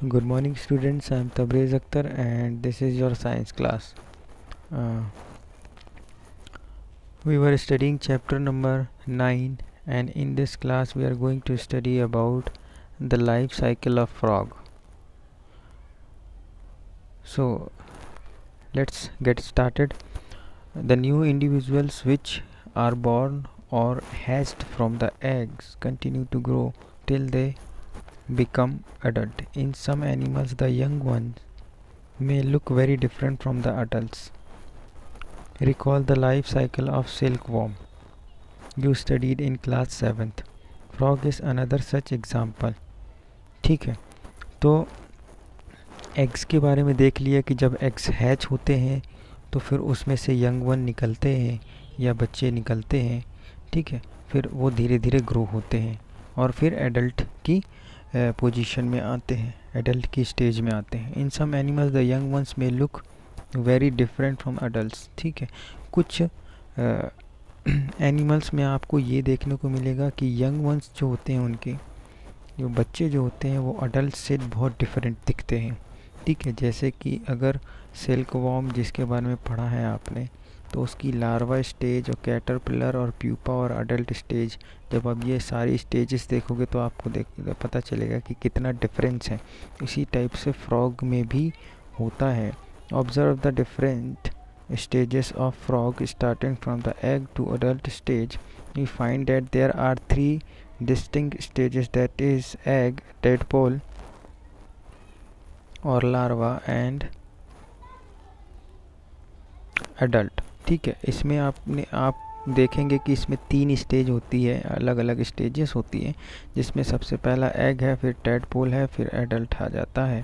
Good morning students, I am Tabrez Akhtar and this is your science class. We were studying chapter number 9 and in this class we are going to study about the life cycle of frog. So let's get started. The new individuals which are born or hatched from the eggs continue to grow till they become adult. In some animals the young ones may look very different from the adults. Recall the life cycle of silkworm you studied in class 7th. Frog is another such example. ठीक है, तो eggs के बारे में देख लिया कि जब एग्स हैच होते हैं तो फिर उसमें से यंग वन निकलते हैं या बच्चे निकलते हैं. ठीक है, फिर वो धीरे धीरे ग्रो होते हैं और फिर एडल्ट की पोजीशन में आते हैं, एडल्ट की स्टेज में आते हैं. In some animals the young ones में look very different from adults. ठीक है, कुछ एनिमल्स में आपको ये देखने को मिलेगा कि यंग वंस जो होते हैं, उनके जो बच्चे जो होते हैं वो अडल्ट से बहुत डिफरेंट दिखते हैं. ठीक है, जैसे कि अगर सिल्कवॉर्म जिसके बारे में पढ़ा है आपने, तो उसकी लार्वा स्टेज और कैटरपिलर और प्यूपा और अडल्ट स्टेज, जब आप ये सारी स्टेजेस देखोगे तो आपको पता चलेगा कि कितना डिफरेंस है. इसी टाइप से फ्रॉग में भी होता है. Observe the different stages of frog starting from the egg to adult stage. You find that there are 3 distinct stages, that is egg, tadpole or larva and adult. ठीक है, इसमें आप देखेंगे कि इसमें 3 स्टेज होती है, अलग अलग स्टेजेस होती है, जिसमें सबसे पहला एग है, फिर टैडपोल है, फिर एडल्ट आ जाता है.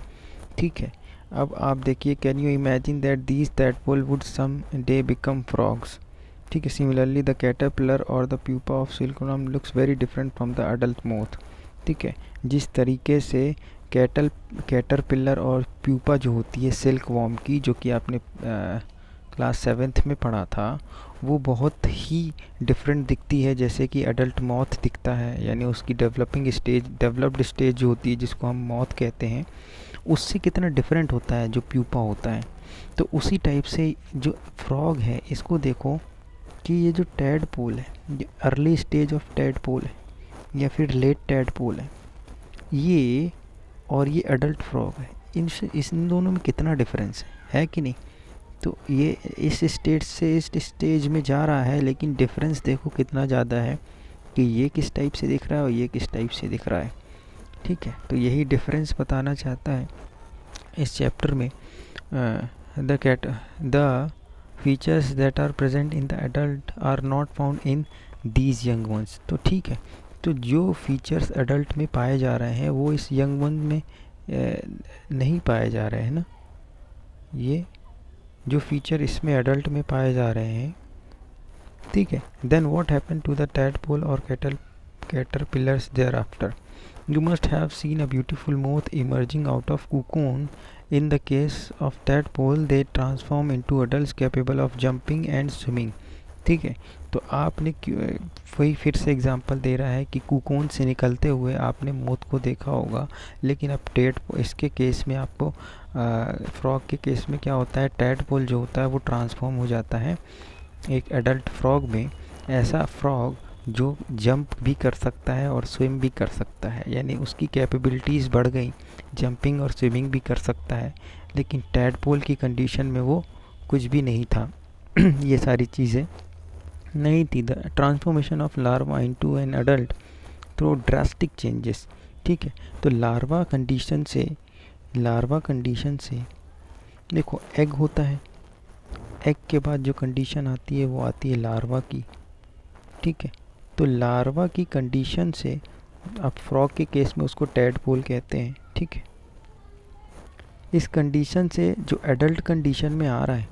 ठीक है, अब आप देखिए, can you imagine that these tadpole would some day become frogs. ठीक है, सिमिलरली द कैटरपिलर और the pupa of silkworm looks very different from the adult moth. ठीक है, जिस तरीके से कैटरपिलर और प्यूपा जो होती है सिल्कवर्म की, जो कि आपने क्लास 7th में पढ़ा था, वो बहुत ही डिफरेंट दिखती है जैसे कि अडल्ट मॉथ दिखता है. यानी उसकी डेवलप्ड स्टेज जो होती है, जिसको हम मॉथ कहते हैं, उससे कितना डिफरेंट होता है जो प्यूपा होता है. तो उसी टाइप से जो फ्रॉग है, इसको देखो कि ये जो टैडपोल है, ये अर्ली स्टेज ऑफ टैडपोल है या फिर लेट टैडपोल है, ये और ये अडल्ट फ्रॉग है, इन दोनों में कितना डिफरेंस है कि नहीं. तो ये इस स्टेज से इस स्टेज में जा रहा है, लेकिन डिफरेंस देखो कितना ज़्यादा है कि ये किस टाइप से दिख रहा है और ये किस टाइप से दिख रहा है. ठीक है, तो यही डिफरेंस बताना चाहता है इस चैप्टर में. The features that are present in the adult are not found in these young ones. तो ठीक है, तो जो फीचर्स एडल्ट में पाए जा रहे हैं वो इस यंग वन में नहीं पाए जा रहे हैं ना. ये जो फीचर इसमें एडल्ट में पाए जा रहे हैं. ठीक है, then what happen to the tadpole और caterpillars thereafter. You must have seen a beautiful moth emerging out of cocoon. In the case of tadpole, they transform into adults capable of jumping and swimming. ठीक है, तो आपने वही फिर से example दे रहा है कि कुकोन से निकलते हुए आपने मोथ को देखा होगा, लेकिन अब इसके केस में आपको फ्रॉग के केस में क्या होता है, टैडपोल जो होता है वो ट्रांसफॉर्म हो जाता है एक एडल्ट फ्रॉग में. ऐसा फ्रॉग जो जंप भी कर सकता है और स्विम भी कर सकता है, यानी उसकी कैपेबिलिटीज़ बढ़ गई, जंपिंग और स्विमिंग भी कर सकता है. लेकिन टैडपोल की कंडीशन में वो कुछ भी नहीं था. ये सारी चीज़ें नहीं थी. The transformation of larva into an adult through drastic changes. ठीक है, तो लार्वा कंडीशन से देखो, एग होता है, एग के बाद जो कंडीशन आती है वो आती है लार्वा की. ठीक है, तो लार्वा की कंडीशन से, अब फ्रॉग के केस में उसको टैडपोल कहते हैं. ठीक है, इस कंडीशन से जो एडल्ट कंडीशन में आ रहा है,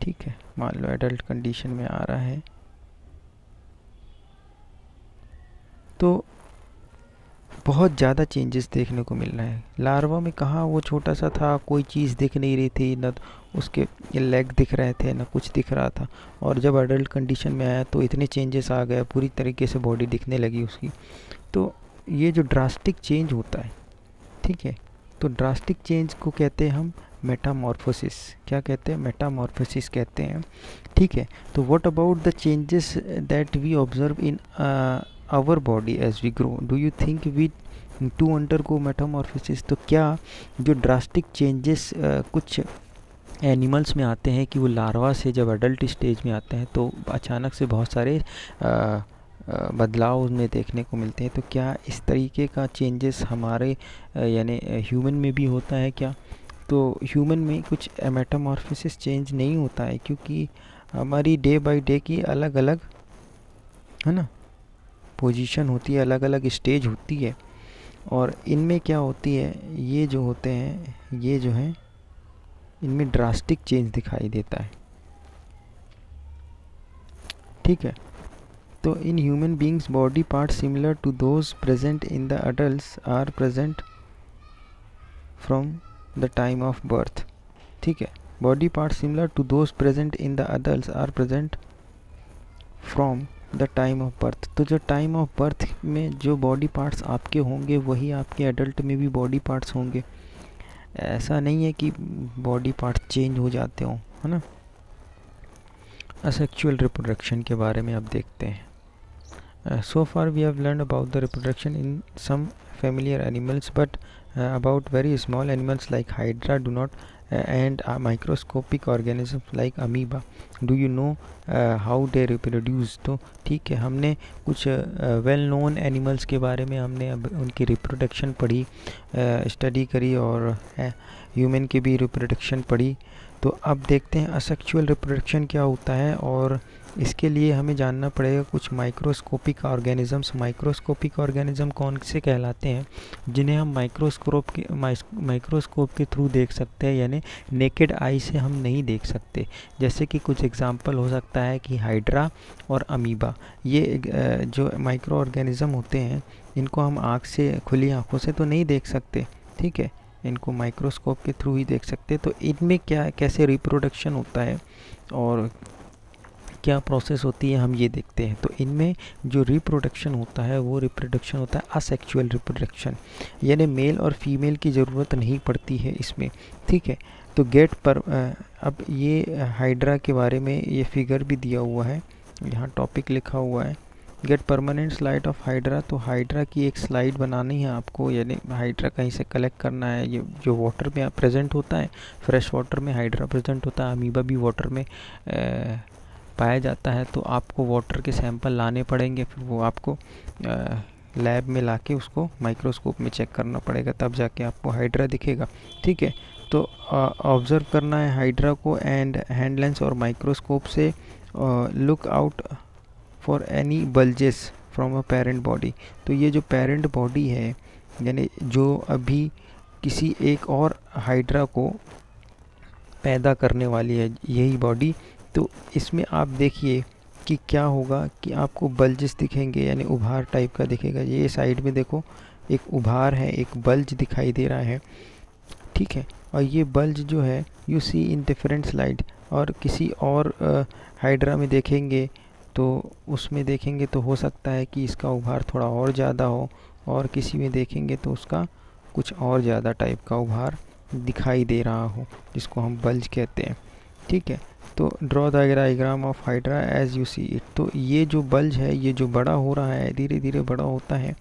ठीक है, मान लो एडल्ट कंडीशन में आ रहा है, तो बहुत ज़्यादा चेंजेस देखने को मिल रहे हैं. लार्वा में कहाँ वो छोटा सा था, कोई चीज़ दिख नहीं रही थी, न उसके लेग दिख रहे थे, न कुछ दिख रहा था. और जब अडल्ट कंडीशन में आया तो इतने चेंजेस आ गए, पूरी तरीके से बॉडी दिखने लगी उसकी. तो ये जो ड्रास्टिक चेंज होता है, ठीक है, तो ड्रास्टिक चेंज को कहते हैं हम मेटामॉर्फोसिस। क्या कहते हैं? मेटामॉर्फोसिस कहते हैं, ठीक है। तो what about the changes that we observe in our body as we grow, do you think we too undergo metamorphosis? तो क्या जो ड्रास्टिक चेंजेस कुछ एनिमल्स में आते हैं कि वो लार्वा से जब अडल्ट स्टेज में आते हैं तो अचानक से बहुत सारे बदलाव उसमें देखने को मिलते हैं, तो क्या इस तरीके का चेंजेस हमारे यानी ह्यूमन में भी होता है क्या? तो ह्यूमन में कुछ मेटामॉर्फोसिस चेंज नहीं होता है, क्योंकि हमारी डे बाय डे की अलग अलग, है ना, पोजीशन होती है, अलग अलग स्टेज होती है। और इनमें क्या होती है, ये जो होते हैं, ये जो हैं, इनमें ड्रास्टिक चेंज दिखाई देता है, ठीक है। तो in human beings body part similar to those present in the adults are present from the time of birth, ठीक है। Body part similar to those present in the adults are present from the time of birth. तो जो time of birth में जो body parts आपके होंगे वही आपके एडल्ट में भी बॉडी पार्ट्स होंगे। ऐसा नहीं है कि बॉडी पार्ट्स चेंज हो जाते हों, है ना। असेक्सुअल रिप्रोडक्शन के बारे में अब देखते हैं। So far we have learned about the reproduction in some familiar animals, but about very small animals like hydra do not and microscopic organisms like amoeba. Do you know how they reproduce? तो ठीक है, हमने कुछ well known animals के बारे में हमने अब उनकी रिप्रोडक्शन पढ़ी, स्टडी करी, और ह्यूमन की भी रिप्रोडक्शन पढ़ी। तो अब देखते हैं असेक्सुअल रिप्रोडक्शन क्या होता है, और इसके लिए हमें जानना पड़ेगा कुछ माइक्रोस्कोपिक ऑर्गेनिज़म्स। माइक्रोस्कोपिक ऑर्गेनिज़म कौन से कहलाते हैं? जिन्हें हम माइक्रोस्कोप के थ्रू देख सकते हैं, यानी नेकेड आई से हम नहीं देख सकते। जैसे कि कुछ एग्जांपल हो सकता है कि हाइड्रा और अमीबा, ये जो माइक्रो ऑर्गेनिज़म होते हैं, इनको हम आँख से, खुली आँखों से तो नहीं देख सकते, ठीक है, इनको माइक्रोस्कोप के थ्रू ही देख सकते। तो इनमें क्या, कैसे रिप्रोडक्शन होता है और क्या प्रोसेस होती है, हम ये देखते हैं। तो इनमें जो रिप्रोडक्शन होता है वो रिप्रोडक्शन होता है असेक्सुअल रिप्रोडक्शन, यानी मेल और फीमेल की ज़रूरत नहीं पड़ती है इसमें, ठीक है। तो गेट पर अब ये हाइड्रा के बारे में ये फिगर भी दिया हुआ है, यहाँ टॉपिक लिखा हुआ है, get permanent slide of hydra. तो हाइड्रा की एक स्लाइड बनानी है आपको, यानी हाइड्रा कहीं से कलेक्ट करना है। ये जो वाटर में प्रेजेंट होता है, फ्रेश वाटर में हाइड्रा प्रेजेंट होता है, अमीबा भी वाटर में पाया जाता है। तो आपको वाटर के सैंपल लाने पड़ेंगे, फिर वो आपको लैब में लाके उसको माइक्रोस्कोप में चेक करना पड़ेगा, तब जाके आपको हाइड्रा दिखेगा, ठीक है। तो ऑब्ज़र्व करना है हाइड्रा को एंड हैंड लेंस और माइक्रोस्कोप से look out for any bulges from a parent body. तो ये जो पेरेंट बॉडी है, यानी जो अभी किसी एक और हाइड्रा को पैदा करने वाली है, यही बॉडी, तो इसमें आप देखिए कि क्या होगा कि आपको बल्जेस दिखेंगे, यानी उभार टाइप का दिखेगा। ये साइड में देखो एक उभार है, एक बल्ज दिखाई दे रहा है, ठीक है। और ये बल्ज जो है you see in different slide, और किसी और हाइड्रा में देखेंगे तो उसमें देखेंगे तो हो सकता है कि इसका उभार थोड़ा और ज़्यादा हो, और किसी में देखेंगे तो उसका कुछ और ज़्यादा टाइप का उभार दिखाई दे रहा हो, जिसको हम बल्ज कहते हैं, ठीक है। तो draw the diagram of hydra as you see it. तो ये जो बल्ज है, ये जो बड़ा हो रहा है, धीरे धीरे बड़ा होता है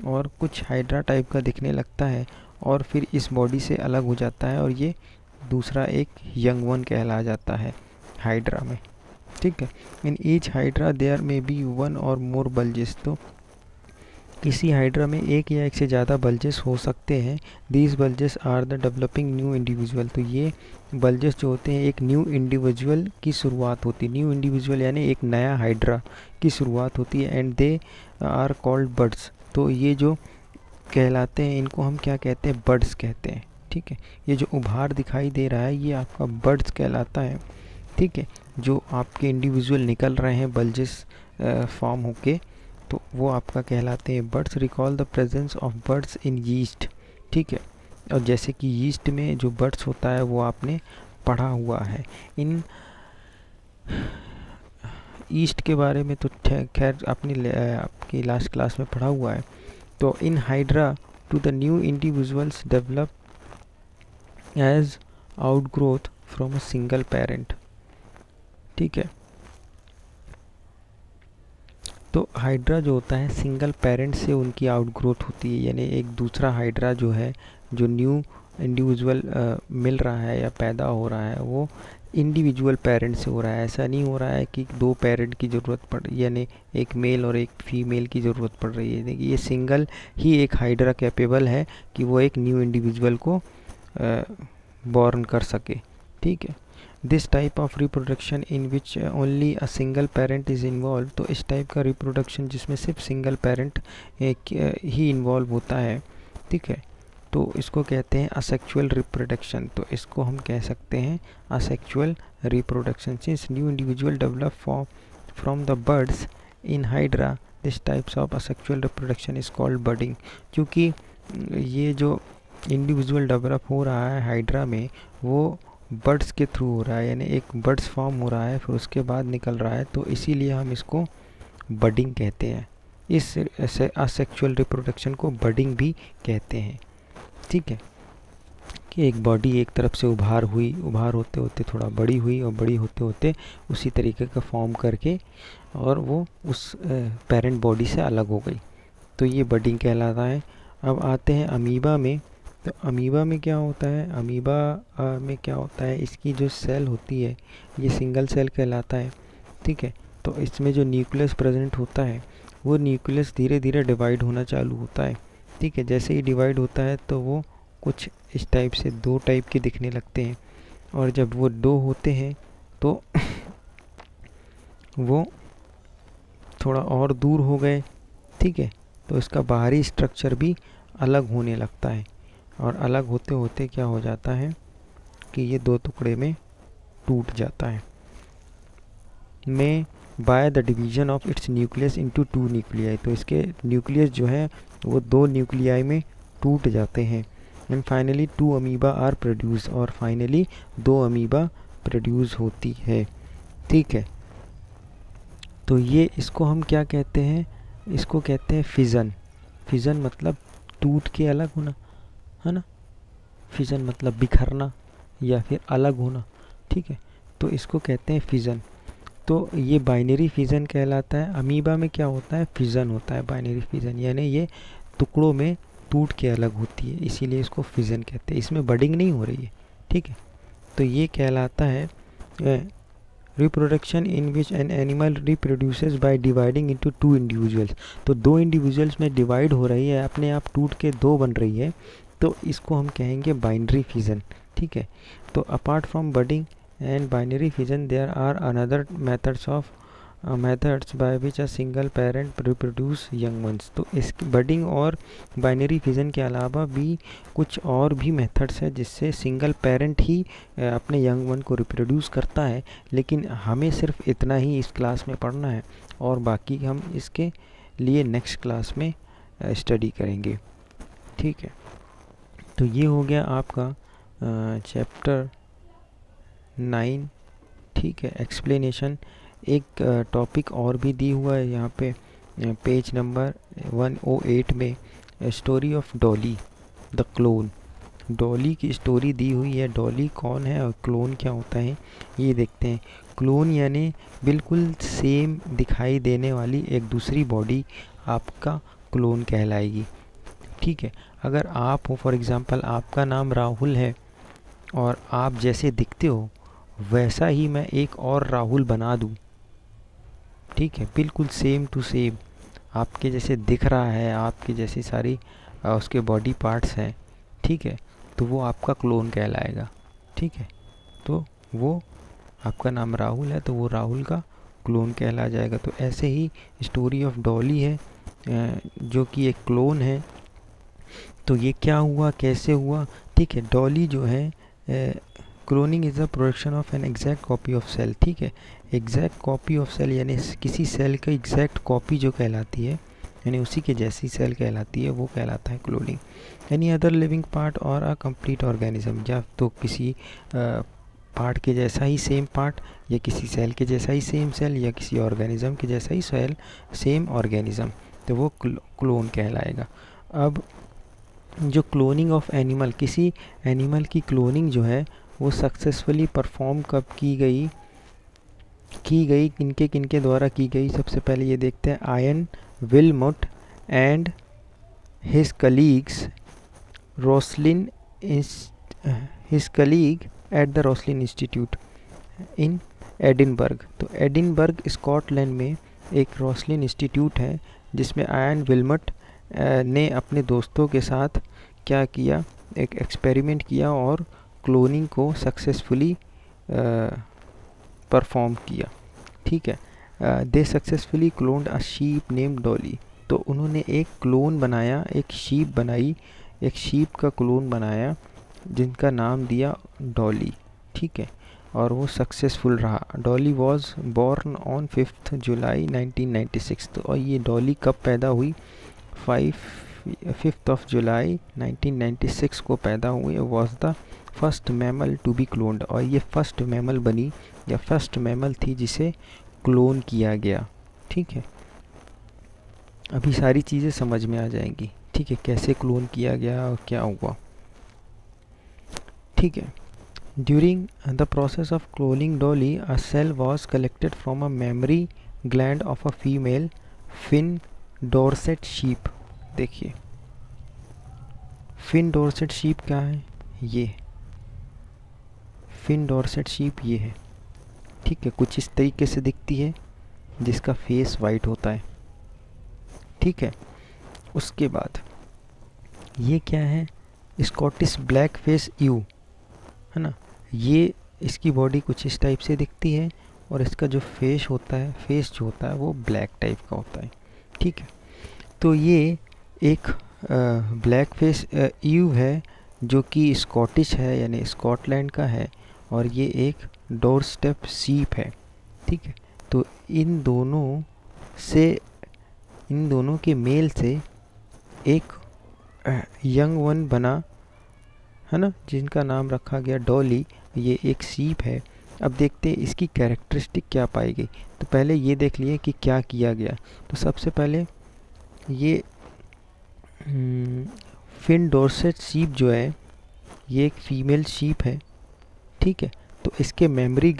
और कुछ हाइड्रा टाइप का दिखने लगता है, और फिर इस बॉडी से अलग हो जाता है, और ये दूसरा एक यंग वन कहला जाता है हाइड्रा में, ठीक है। इन ईच हाइड्रा देयर में बी वन और मोर बल्जेस। तो किसी हाइड्रा में एक या एक से ज़्यादा बल्जेस हो सकते हैं। These bulges are the developing new individual. तो ये बल्जेस जो होते हैं एक न्यू इंडिविजुअल की शुरुआत होती है, न्यू इंडिविजुअल यानी एक नया हाइड्रा की शुरुआत होती है, and they are called birds. तो ये जो कहलाते हैं, इनको हम क्या कहते हैं? बर्ड्स कहते हैं, ठीक है। ये जो उभार दिखाई दे रहा है ये आपका बर्ड्स कहलाता है, ठीक है। जो आपके इंडिविजुअल निकल रहे हैं बल्जेस फॉर्म होके, तो वो आपका कहलाते हैं birds. Recall the presence of birds in yeast, ठीक है। और जैसे कि यीस्ट में जो बर्ड्स होता है वो आपने पढ़ा हुआ है। इन ईस्ट के बारे में तो खैर आपकी लास्ट क्लास में पढ़ा हुआ है। तो in hydra two the new individuals develop as outgrowth from a single parent. ठीक है, तो हाइड्रा जो होता है सिंगल पेरेंट से उनकी आउटग्रोथ होती है, यानी एक दूसरा हाइड्रा जो है, जो न्यू इंडिविजुअल मिल रहा है या पैदा हो रहा है, वो इंडिविजुअल पेरेंट से हो रहा है। ऐसा नहीं हो रहा है कि दो पेरेंट की ज़रूरत पड़, यानी एक मेल और एक फीमेल की ज़रूरत पड़ रही है। देखिए, ये सिंगल ही एक हाइड्रा कैपेबल है कि वो एक न्यू इंडिविजुअल को बॉर्न कर सके। ठीक है, this type of reproduction in which only a single parent is involve, तो इस टाइप का रिप्रोडक्शन जिसमें सिर्फ सिंगल पेरेंट ही इन्वॉल्व होता है, ठीक है, तो इसको कहते हैं असेक्सुअल रिप्रोडक्शन। तो इसको हम कह सकते हैं asexual reproduction. Since new individual develop from the buds in hydra, this types of asexual reproduction is called budding. क्योंकि ये जो इंडिविजुअल डेवलप हो रहा है हाइड्रा में, वो बर्ड्स के थ्रू हो रहा है, यानी एक बर्ड्स फॉर्म हो रहा है फिर उसके बाद निकल रहा है, तो इसीलिए हम इसको बडिंग कहते हैं। इस असेक्सुअल रिप्रोडक्शन को बडिंग भी कहते हैं। ठीक है, कि एक बॉडी एक तरफ से उभार होते होते थोड़ा बड़ी हुई और बड़ी होते होते उसी तरीके का फॉर्म करके और वो उस पेरेंट बॉडी से अलग हो गई, तो ये बडिंग कहलाता है। अब आते हैं अमीबा में। तो अमीबा में क्या होता है, अमीबा में क्या होता है, इसकी जो सेल होती है ये सिंगल सेल कहलाता है। ठीक है, तो इसमें जो न्यूक्लियस प्रेजेंट होता है वो न्यूक्लियस धीरे धीरे डिवाइड होना चालू होता है। ठीक है, जैसे ही डिवाइड होता है तो वो कुछ इस टाइप से दो टाइप के दिखने लगते हैं, और जब वो दो होते हैं तो वो थोड़ा और दूर हो गए। ठीक है, तो इसका बाहरी स्ट्रक्चर भी अलग होने लगता है, और अलग होते होते क्या हो जाता है कि ये दो टुकड़े में टूट जाता है। में by the division of its nucleus into two nuclei, तो इसके न्यूक्लियस जो है वो दो न्यूक्लियाई में टूट जाते हैं। And finally two amoeba are produce, और फाइनली दो अमीबा प्रोड्यूस होती है। ठीक है, तो ये इसको हम क्या कहते हैं, इसको कहते हैं फिज़न। फिज़न मतलब टूट के अलग होना, है ना, फिज़न मतलब बिखरना या फिर अलग होना। ठीक है, तो इसको कहते हैं फिज़न। तो ये बाइनरी फिज़न कहलाता है। अमीबा में क्या होता है, फिज़न होता है, बाइनरी फिज़न, यानी ये टुकड़ों में टूट के अलग होती है, इसीलिए इसको फिज़न कहते हैं। इसमें बडिंग नहीं हो रही है। ठीक है, तो ये कहलाता है reproduction in which an animal reproduces by dividing into two individuals. तो दो इंडिविजुअल्स में डिवाइड हो रही है, अपने आप टूट के दो बन रही है, तो इसको हम कहेंगे बाइनरी फिज़न। ठीक है, तो apart from budding and binary fission there are another methods by which a single parent reproduce young ones. तो इस बडिंग और बाइनरी फिज़न के अलावा भी कुछ और भी मेथड्स हैं जिससे सिंगल पेरेंट ही अपने यंग वन को रिप्रोड्यूस करता है, लेकिन हमें सिर्फ इतना ही इस क्लास में पढ़ना है और बाकी हम इसके लिए नेक्स्ट क्लास में स्टडी करेंगे। ठीक है, तो ये हो गया आपका चैप्टर 9। ठीक है, एक्सप्लेनेशन। एक टॉपिक और भी दी हुआ है यहाँ पे पेज नंबर 108 में, story of Dolly the clone. Dolly की स्टोरी दी हुई है। डॉली कौन है और क्लोन क्या होता है ये देखते हैं। क्लोन यानी बिल्कुल सेम दिखाई देने वाली एक दूसरी बॉडी आपका क्लोन कहलाएगी। ठीक है, अगर आप हो, फॉर एग्ज़ाम्पल आपका नाम राहुल है और आप जैसे दिखते हो वैसा ही मैं एक और राहुल बना दूँ, ठीक है, बिल्कुल सेम टू सेम आपके जैसे दिख रहा है, आपके जैसी सारी उसके बॉडी पार्ट्स हैं, ठीक है, तो वो आपका क्लोन कहलाएगा। ठीक है, तो वो आपका नाम राहुल है तो वो राहुल का क्लोन कहला जाएगा। तो ऐसे ही स्टोरी ऑफ डॉली है जो कि एक क्लोन है। तो ये क्या हुआ, कैसे हुआ? ठीक है, डॉली जो है cloning is the production of an exact copy of cell. ठीक है, एग्जैक्ट कॉपी ऑफ सेल यानी किसी सेल का एग्जैक्ट कॉपी जो कहलाती है, यानी उसी के जैसी सेल कहलाती है, वो कहलाता है cloning. Any other living part और अ कंप्लीट ऑर्गेनिज्म, या तो किसी पार्ट के जैसा ही सेम पार्ट, या किसी सेल के जैसा ही सेम सेल, या किसी ऑर्गेनिज्म के जैसा ही सेल सेम ऑर्गेनिज्म, तो वो क्लोन कहलाएगा। अब जो क्लोनिंग ऑफ एनिमल, किसी एनिमल की क्लोनिंग जो है वो सक्सेसफुली परफॉर्म कब की गई किनके किनके द्वारा की गई। सबसे पहले ये देखते हैं, Ian Wilmut and his colleagues Roslin his colleague at the Roslin Institute in Edinburgh. तो एडिनबर्ग स्कॉटलैंड में एक रोसलिन इंस्टीट्यूट है जिसमें आयन विलमट ने अपने दोस्तों के साथ क्या किया, एक एक्सपेरिमेंट किया और क्लोनिंग को सक्सेसफुली परफॉर्म किया। ठीक है, they successfully cloned a sheep named Dolly. तो उन्होंने एक क्लोन बनाया, एक शीप बनाई, एक शीप का क्लोन बनाया जिनका नाम दिया डॉली। ठीक है, और वो सक्सेसफुल रहा। डॉली वॉज बॉर्न ऑन 5 जुलाई 1996। तो और ये डॉली कब पैदा हुई, 5 जुलाई 1996 को पैदा हुई। Was the first mammal to be cloned. और ये फर्स्ट मैमल बनी या फर्स्ट मैमल थी जिसे क्लोन किया गया। ठीक है, अभी सारी चीज़ें समझ में आ जाएंगी। ठीक है, कैसे क्लोन किया गया और क्या हुआ। ठीक है, during the process of cloning Dolly a cell was collected from a memory gland of a female Finn Dorset sheep. देखिए फिन डॉर्सेट शीप क्या है, ये फिन डॉर्सेट शीप ये है। ठीक है, कुछ इस तरीके से दिखती है जिसका फेस वाइट होता है। ठीक है, उसके बाद ये क्या है, स्कॉटिश ब्लैक फेस ईव है ना। ये इसकी बॉडी कुछ इस टाइप से दिखती है और इसका जो फेस जो होता है वो ब्लैक टाइप का होता है। ठीक है, तो ये एक ब्लैक फेस ईव है जो कि स्कॉटिश है यानी स्कॉटलैंड का है, और ये एक डोरस्टेप शीप है। ठीक है, तो इन दोनों के मेल से एक यंग वन बना है ना, जिनका नाम रखा गया डॉली। ये एक शीप है। अब देखते हैं इसकी कैरेक्टरिस्टिक क्या पाई गई। तो पहले ये देख लिए कि क्या किया गया। तो सबसे पहले ये फिन डॉर्सेट शीप जो है ये एक फीमेल शीप है। ठीक है, तो इसके मेमोरी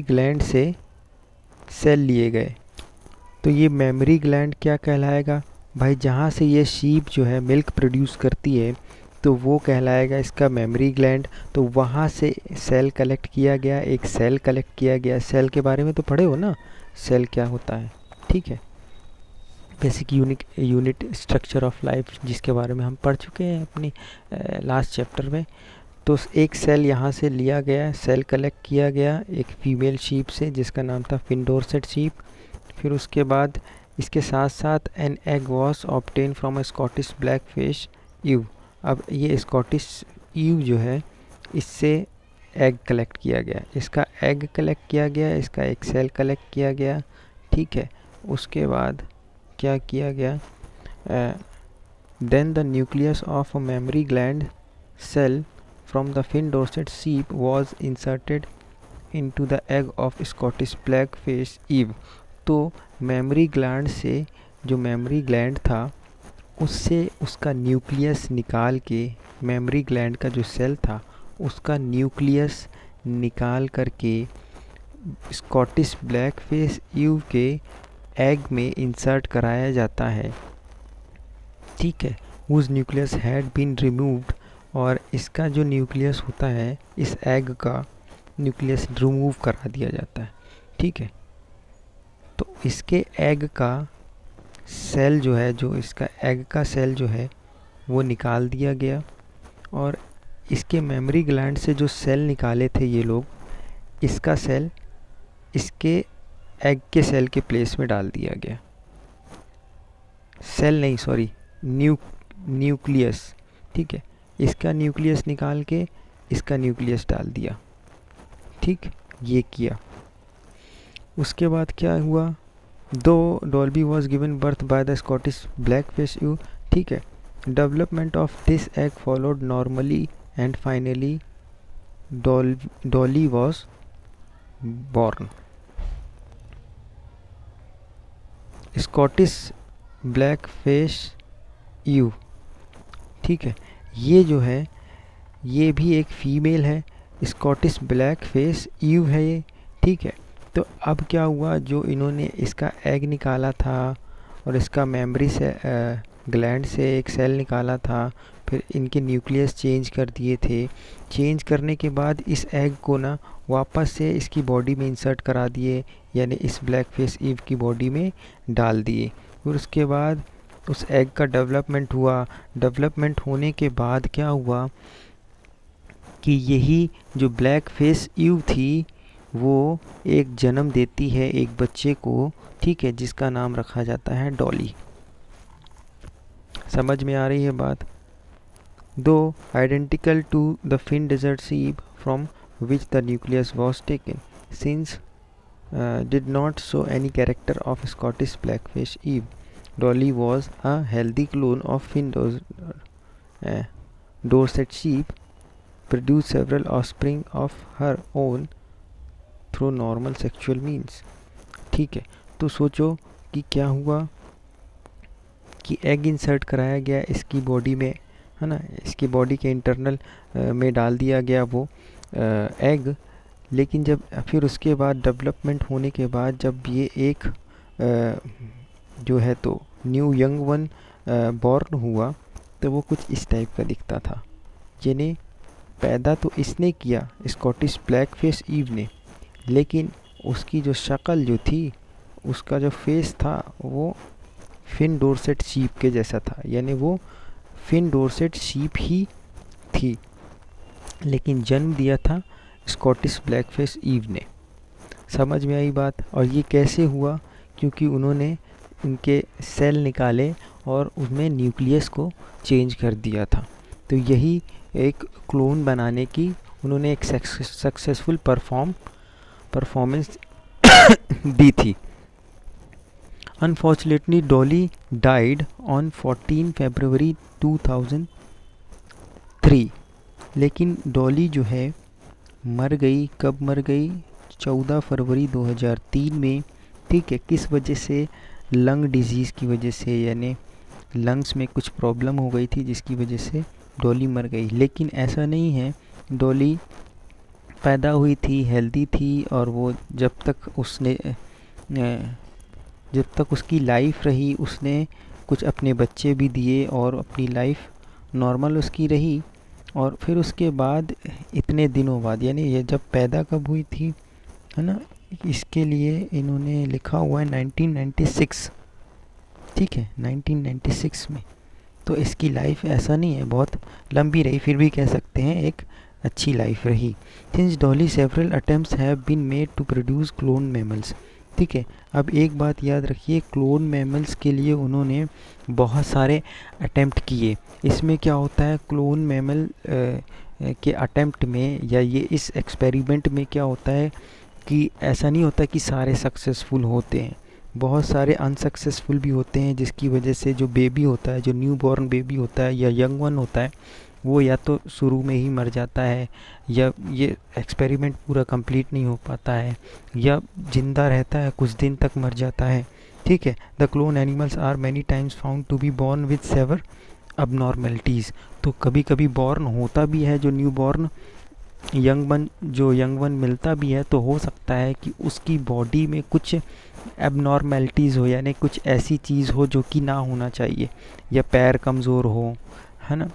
ग्लैंड से सेल लिए गए। तो ये मेमोरी ग्लैंड क्या कहलाएगा भाई, जहाँ से ये शीप जो है मिल्क प्रोड्यूस करती है तो वो कहलाएगा इसका मेमोरी ग्लैंड। तो वहाँ से सेल कलेक्ट किया गया, एक सेल कलेक्ट किया गया। सेल के बारे में तो पढ़े हो ना, सेल क्या होता है। ठीक है, basic unit structure of life, जिसके बारे में हम पढ़ चुके हैं अपनी लास्ट चैप्टर में। तो एक सेल यहाँ से लिया गया, सेल कलेक्ट किया गया एक फीमेल शीप से जिसका नाम था फिन डॉर्सेट शीप। फिर उसके बाद इसके साथ साथ an egg was obtain from a Scottish black fish ewe. अब ये स्कॉटिश ईव जो है इससे एग कलेक्ट किया गया, इसका एग कलेक्ट किया गया, इसका एक सेल कलेक्ट किया गया। ठीक है, उसके बाद क्या किया गया, then the nucleus of a memory gland cell from the fin dorset sheep was inserted into the egg of Scottish blackface eve। तो मेमोरी ग्लैंड से, जो मेमोरी ग्लैंड था उससे उसका न्यूक्लियस निकाल के, मेमोरी ग्लैंड का जो सेल था उसका न्यूक्लियस निकाल करके स्कॉटिश ब्लैकफेस ईव के एग में इंसर्ट कराया जाता है। ठीक है, whose nucleus had been removed. और इसका जो न्यूक्लियस होता है, इस एग का न्यूक्लियस रिमूव करा दिया जाता है। ठीक है, तो इसके एग का सेल जो है, जो इसका एग का सेल जो है वो निकाल दिया गया, और इसके मेमोरी ग्लैंड से जो सेल निकाले थे ये लोग, इसका सेल इसके एग के सेल के प्लेस में डाल दिया गया। सेल नहीं, सॉरी, न्यूक्लियस। ठीक है, इसका न्यूक्लियस निकाल के इसका न्यूक्लियस डाल दिया। ठीक, ये किया। उसके बाद क्या हुआ, दो Dolly was given birth by the Scottish blackface ewe. ठीक है, development of this egg followed normally and finally Dolly was born. Scottish black face ewe, ठीक है, ये जो है ये भी एक फीमेल है, स्कॉटिश ब्लैक फेस ईव है ये, ठीक है। तो अब क्या हुआ, जो इन्होंने इसका एग निकाला था और इसका मेमरी से ग्लैंड से एक सेल निकाला था, फिर इनके न्यूक्लियस चेंज कर दिए थे। चेंज करने के बाद इस एग को ना वापस से इसकी बॉडी में इंसर्ट करा दिए, यानी इस ब्लैक फेस ईव की बॉडी में डाल दिए। फिर उसके बाद उस एग का डेवलपमेंट हुआ। डेवलपमेंट होने के बाद क्या हुआ कि यही जो ब्लैक फेस ईव थी वो एक जन्म देती है एक बच्चे को, ठीक है, जिसका नाम रखा जाता है डॉली। समझ में आ रही है बात? दो identical to the Finn desert ewe from which the nucleus was taken, since did not show any character of Scottish blackface eve. Dolly was a healthy clone of Finn Dorset sheep, produced several offspring of her own through normal sexual means. ठीक है, तो सोचो कि क्या हुआ कि egg insert कराया गया इसकी बॉडी में, है ना, इसकी बॉडी के इंटरनल में डाल दिया गया वो एग। लेकिन जब फिर उसके बाद डेवलपमेंट होने के बाद जब ये एक जो है तो न्यू यंग वन बॉर्न हुआ, तो वो कुछ इस टाइप का दिखता था। यानी पैदा तो इसने किया, स्कॉटिश ब्लैक फेस ईव ने, लेकिन उसकी जो शक्ल जो थी, उसका जो फेस था वो फिन डोरसेट शीप के जैसा था, यानी वो फिन डोरसेट शीप ही थी, लेकिन जन्म दिया था स्कॉटिश ब्लैक फेस ईव ने। समझ में आई बात? और ये कैसे हुआ? क्योंकि उन्होंने उनके सेल निकाले और उसमें न्यूक्लियस को चेंज कर दिया था। तो यही एक क्लोन बनाने की उन्होंने एक सक्सेसफुल परफॉर्मेंस दी थी। अनफॉर्चुनेटली डॉली डाइड ऑन 14 फरवरी 2003। लेकिन डॉली जो है मर गई। कब मर गई? 14 फरवरी 2003 में, ठीक है। किस वजह से? लंग डिजीज़ की वजह से, यानी लंग्स में कुछ प्रॉब्लम हो गई थी जिसकी वजह से डॉली मर गई। लेकिन ऐसा नहीं है, डॉली पैदा हुई थी, हेल्दी थी, और वो जब तक उसकी लाइफ रही उसने कुछ अपने बच्चे भी दिए और अपनी लाइफ नॉर्मल उसकी रही। और फिर उसके बाद इतने दिनों बाद, यानी ये जब पैदा कब हुई थी, है ना, इसके लिए इन्होंने लिखा हुआ है 1996, ठीक है, 1996 में। तो इसकी लाइफ ऐसा नहीं है बहुत लंबी रही, फिर भी कह सकते हैं एक अच्छी लाइफ रही। Since Dolly several attempts have been made to produce clone mammals, ठीक है। अब एक बात याद रखिए, क्लोन मैमल्स के लिए उन्होंने बहुत सारे अटेम्प्ट किए। इसमें क्या होता है, क्लोन मैमल के अटेम्प्ट में या ये इस एक्सपेरिमेंट में क्या होता है कि ऐसा नहीं होता कि सारे सक्सेसफुल होते हैं, बहुत सारे अनसक्सेसफुल भी होते हैं, जिसकी वजह से जो बेबी होता है, जो न्यू बॉर्न बेबी होता है या यंग वन होता है, वो या तो शुरू में ही मर जाता है, या ये एक्सपेरिमेंट पूरा कंप्लीट नहीं हो पाता है, या जिंदा रहता है कुछ दिन तक मर जाता है, ठीक है। The clone animals are many times found to be born with severe abnormalities. तो कभी कभी बॉर्न होता भी है जो न्यू बॉर्न यंग वन मिलता भी है, तो हो सकता है कि उसकी बॉडी में कुछ एबनॉर्मेलिटीज़ हो, यानी कुछ ऐसी चीज़ हो जो कि ना होना चाहिए, या पैर कमज़ोर हो, है ना,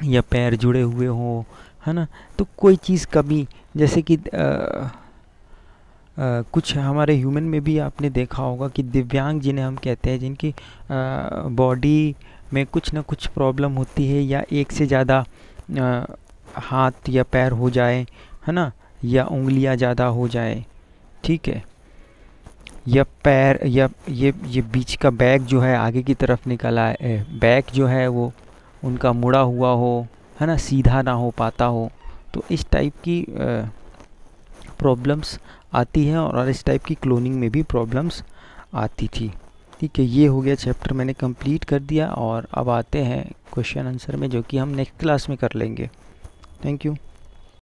या पैर जुड़े हुए हो, है ना। तो कोई चीज़ कमी, जैसे कि कुछ हमारे ह्यूमन में भी आपने देखा होगा कि दिव्यांग जिन्हें हम कहते हैं, जिनकी बॉडी में कुछ ना कुछ प्रॉब्लम होती है, या एक से ज़्यादा हाथ या पैर हो जाए, है ना, या उंगलियां ज़्यादा हो जाए, ठीक है, या पैर, या ये बीच का बैक जो है आगे की तरफ निकला है, बैक जो है वो उनका मुड़ा हुआ हो, है ना, सीधा ना हो पाता हो। तो इस टाइप की प्रॉब्लम्स आती हैं, और इस टाइप की क्लोनिंग में भी प्रॉब्लम्स आती थी, ठीक है। ये हो गया चैप्टर, मैंने कंप्लीट कर दिया। और अब आते हैं क्वेश्चन आंसर में, जो कि हम नेक्स्ट क्लास में कर लेंगे। Thank you.